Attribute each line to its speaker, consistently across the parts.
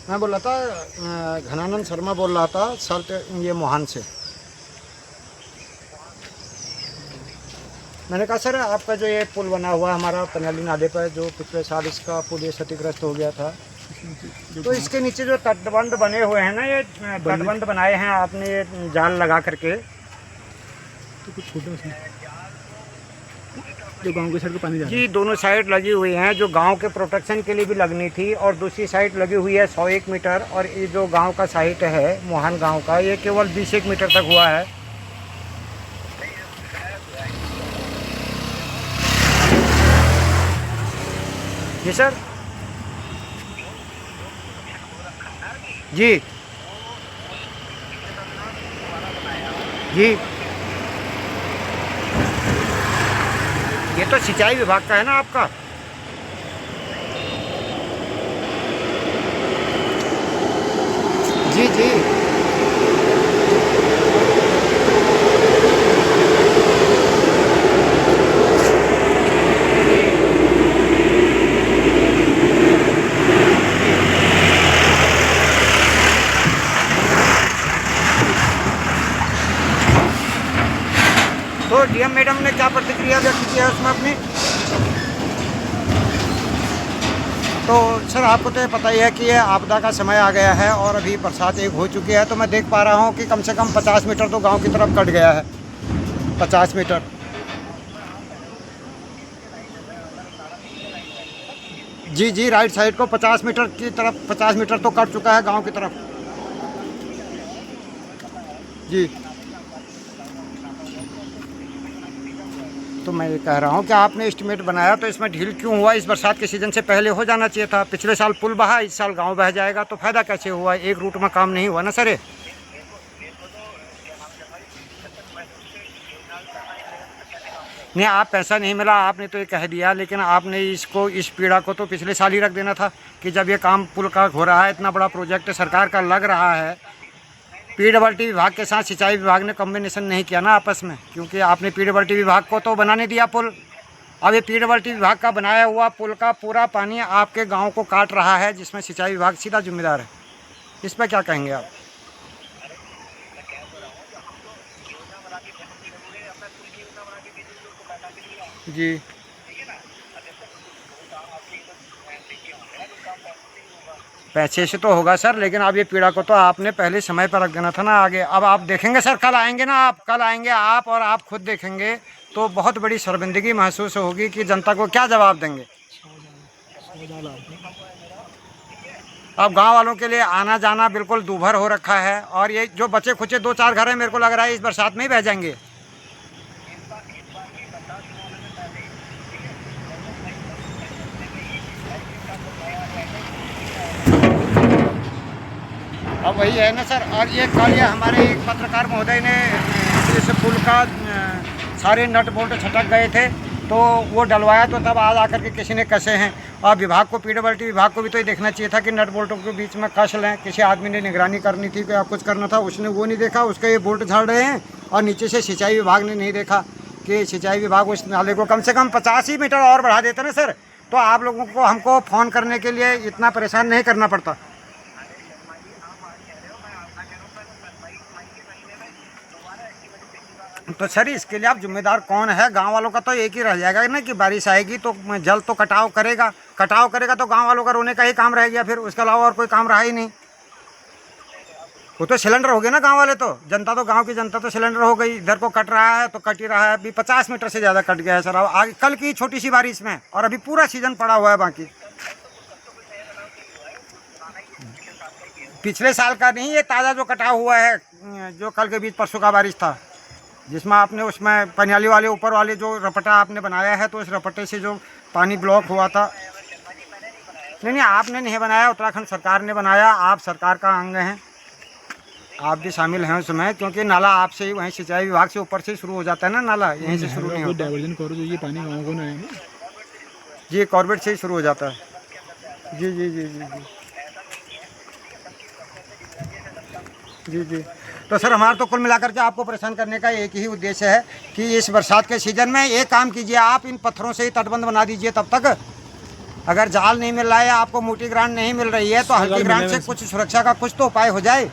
Speaker 1: मैं बोल रहा था घनानंद शर्मा बोल रहा था सल्ट ये मोहान से। मैंने कहा सर आपका जो ये पुल बना हुआ हमारा पनियाली नाले पर, जो पिछले साल इसका पुल ये क्षतिग्रस्त हो गया था, तो इसके नीचे जो तटबंध बने हुए हैं ना, ये तटबंध बनाए हैं आपने ये जाल लगा करके,
Speaker 2: तो कुछ छोटा उसमें जो गांव के साइड को पानी जा रहा है।
Speaker 1: जी दोनों साइड लगी हुई हैं, जो गांव के प्रोटेक्शन के लिए भी लगनी थी, और दूसरी साइड लगी हुई है 101 मीटर, और ये जो गांव का साइट है मोहान गांव का, ये केवल 20 मीटर तक हुआ है। जी सर। जी जी, ये तो सिंचाई विभाग का है ना आपका। जी जी, तो डीएम मैडम ने क्या प्रतिक्रिया व्यक्त किया उसमें अपनी? तो सर आपको तो पता ही है कि ये आपदा का समय आ गया है और अभी बरसात एक हो चुकी है, तो मैं देख पा रहा हूँ कि कम से कम 50 मीटर तो गांव की तरफ कट गया है। 50 मीटर। जी जी, राइट साइड को 50 मीटर की तरफ, 50 मीटर तो कट चुका है गांव की तरफ। जी, तो मैं ये कह रहा हूँ कि आपने एस्टीमेट बनाया तो इसमें ढील क्यों हुआ? इस बरसात के सीज़न से पहले हो जाना चाहिए था। पिछले साल पुल बहा, इस साल गांव बह जाएगा, तो फ़ायदा कैसे हुआ? एक रूट में काम नहीं हुआ ना सर। नहीं, आप पैसा नहीं मिला आपने तो ये कह दिया, लेकिन आपने इसको, इस पीड़ा को तो पिछले साल ही रख देना था कि जब ये काम पुल का हो रहा है, इतना बड़ा प्रोजेक्ट सरकार का लग रहा है, पीडब्ल्यूडी विभाग के साथ सिंचाई विभाग ने कॉम्बिनेशन नहीं किया ना आपस में, क्योंकि आपने पीडब्ल्यूडी विभाग को तो बनाने दिया पुल। अब ये पीडब्ल्यूडी विभाग का बनाया हुआ पुल का पूरा पानी आपके गांव को काट रहा है, जिसमें सिंचाई विभाग सीधा जिम्मेदार है। इस पर क्या कहेंगे आप? जी पैसे से तो होगा सर, लेकिन अब ये पीड़ा को तो आपने पहले समय पर रख देना था ना आगे। अब आप देखेंगे सर, कल आएंगे ना आप, कल आएंगे आप और आप खुद देखेंगे तो बहुत बड़ी शर्मिंदगी महसूस होगी कि जनता को क्या जवाब देंगे। अब गांव वालों के लिए आना जाना बिल्कुल दूभर हो रखा है, और ये जो बचे खुचे 2-4 घर हैं, मेरे को लग रहा है इस बरसात में ही बह जाएंगे। अब वही है ना सर। और ये कल ये हमारे एक पत्रकार महोदय ने इस पुल का सारे नट बोल्ट छटक गए थे, तो वो डलवाया, तो तब आज आकर के किसी ने कसे हैं। और विभाग को, पीडब्ल्यूडी विभाग को भी तो ये देखना चाहिए था कि नट बोल्टों के बीच में कस लें। किसी आदमी ने निगरानी करनी थी, क्या कुछ करना था, उसने वो नहीं देखा, उसके ये बोल्ट झाड़ रहे हैं। और नीचे से सिंचाई विभाग ने नहीं देखा कि सिंचाई विभाग उस नाले को कम से कम 50 ही मीटर और बढ़ा देते ना सर, तो आप लोगों को, हमको फ़ोन करने के लिए इतना परेशान नहीं करना पड़ता। तो सर इसके लिए आप जिम्मेदार कौन है? गांव वालों का तो एक ही रह जाएगा ना कि बारिश आएगी तो जल तो कटाव करेगा, कटाव करेगा तो गांव वालों का रोने का ही काम रह गया, फिर उसके अलावा और कोई काम रहा ही नहीं। वो तो सिलेंडर हो गए ना गांव वाले, तो जनता, तो गांव की जनता तो सिलेंडर हो गई। इधर को कट रहा है तो कट ही रहा है। अभी 50 मीटर से ज़्यादा कट गया है सर, अब आगे कल की छोटी सी बारिश में, और अभी पूरा सीजन पड़ा हुआ है बाकी। पिछले साल का नहीं, ये ताज़ा जो कटाव हुआ है, जो कल के बीच परसों का बारिश था, जिसमें आपने उसमें पनियाली वाले ऊपर वाले जो रपटा आपने बनाया है, तो उस रपटे से जो पानी ब्लॉक हुआ था। नहीं, आपने नहीं बनाया, उत्तराखंड सरकार ने बनाया। आप सरकार का अंग हैं, आप भी शामिल हैं उसमें, क्योंकि नाला आपसे ही, वहीं सिंचाई विभाग से ऊपर से शुरू हो जाता है ना, नाला यहीं से शुरू नहीं होता।
Speaker 2: डाइवर्जन करो, जो ये पानी गाँव को ना आए ना।
Speaker 1: जी, कॉर्बेट से ही शुरू हो जाता है। जी जी जी जी जी जी। तो सर हमारा तो कुल मिलाकर के आपको परेशान करने का एक ही उद्देश्य है कि इस बरसात के सीज़न में एक काम कीजिए, आप इन पत्थरों से ही तटबंध बना दीजिए तब तक। अगर जाल नहीं मिल रहा है या आपको मोटी ग्रांड नहीं मिल रही है तो हल्की ग्रांड से कुछ सुरक्षा का कुछ तो उपाय हो जाए।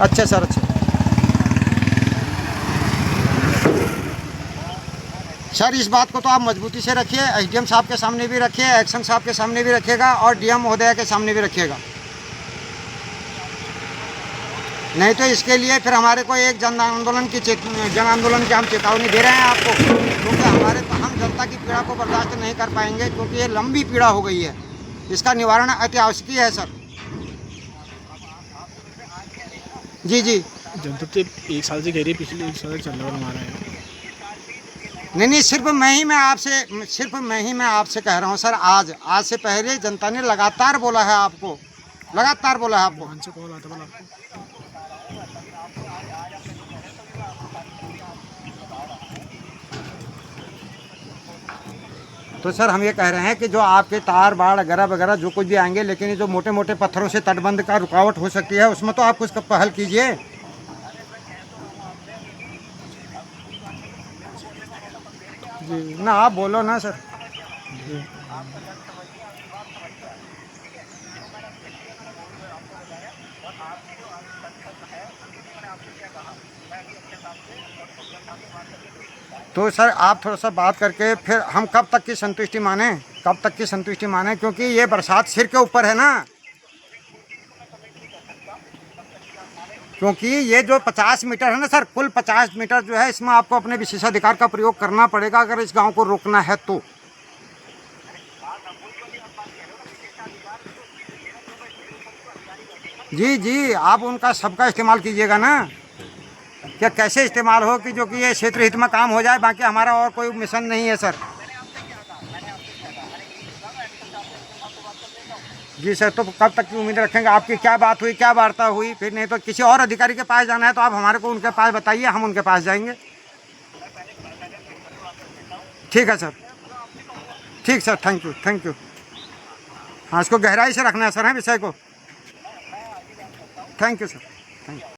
Speaker 1: अच्छा सर, अच्छा सर, इस बात को तो आप मजबूती से रखिए, एसडीएम साहब के सामने भी रखिए, एक्शन साहब के सामने भी रखिएगा और डीएम महोदय के सामने भी रखिएगा। नहीं तो इसके लिए फिर हमारे को एक जन आंदोलन की हम चेतावनी दे रहे हैं आपको, क्योंकि हम जनता की पीड़ा को बर्दाश्त नहीं कर पाएंगे, क्योंकि ये लंबी पीड़ा हो गई है। इसका निवारण अति आवश्यक है सर। जी जी,
Speaker 2: जनता तो 1 साल से कह रही है, पिछले 1 साल से चल रहा हमारा है।
Speaker 1: नहीं, सिर्फ मैं ही मैं आपसे कह रहा हूँ सर। आज से पहले जनता ने लगातार बोला है आपको,
Speaker 2: वहाँ से कॉल आता बोला आपको।
Speaker 1: तो सर हम ये कह रहे हैं कि जो आपके तार बाड़ वगैरह जो कुछ भी आएंगे, लेकिन ये जो मोटे मोटे पत्थरों से तटबंध का रुकावट हो सकती है, उसमें तो आप कुछ पहल कीजिए। जी ना, आप बोलो ना सर। तो सर आप थोड़ा सा बात करके फिर हम कब तक की संतुष्टि माने, क्योंकि ये बरसात सिर के ऊपर है ना। क्योंकि ये जो 50 मीटर है ना सर, कुल 50 मीटर जो है, इसमें आपको अपने विशेषाधिकार का प्रयोग करना पड़ेगा अगर इस गांव को रोकना है तो। जी, आप उनका सबका इस्तेमाल कीजिएगा ना। क्या कैसे इस्तेमाल हो कि जो कि ये क्षेत्र हित में काम हो जाए, बाकी हमारा और कोई मिशन नहीं है सर। जी सर, तो कब तक की उम्मीद रखेंगे? आपकी क्या बात हुई, क्या वार्ता हुई? फिर नहीं तो किसी और अधिकारी के पास जाना है तो आप हमारे को उनके पास बताइए, हम उनके पास जाएंगे। ठीक है सर, ठीक सर, थैंक यू। हाँ, इसको गहराई से रखना है सर, है विषय को। Thank you sir, thank you.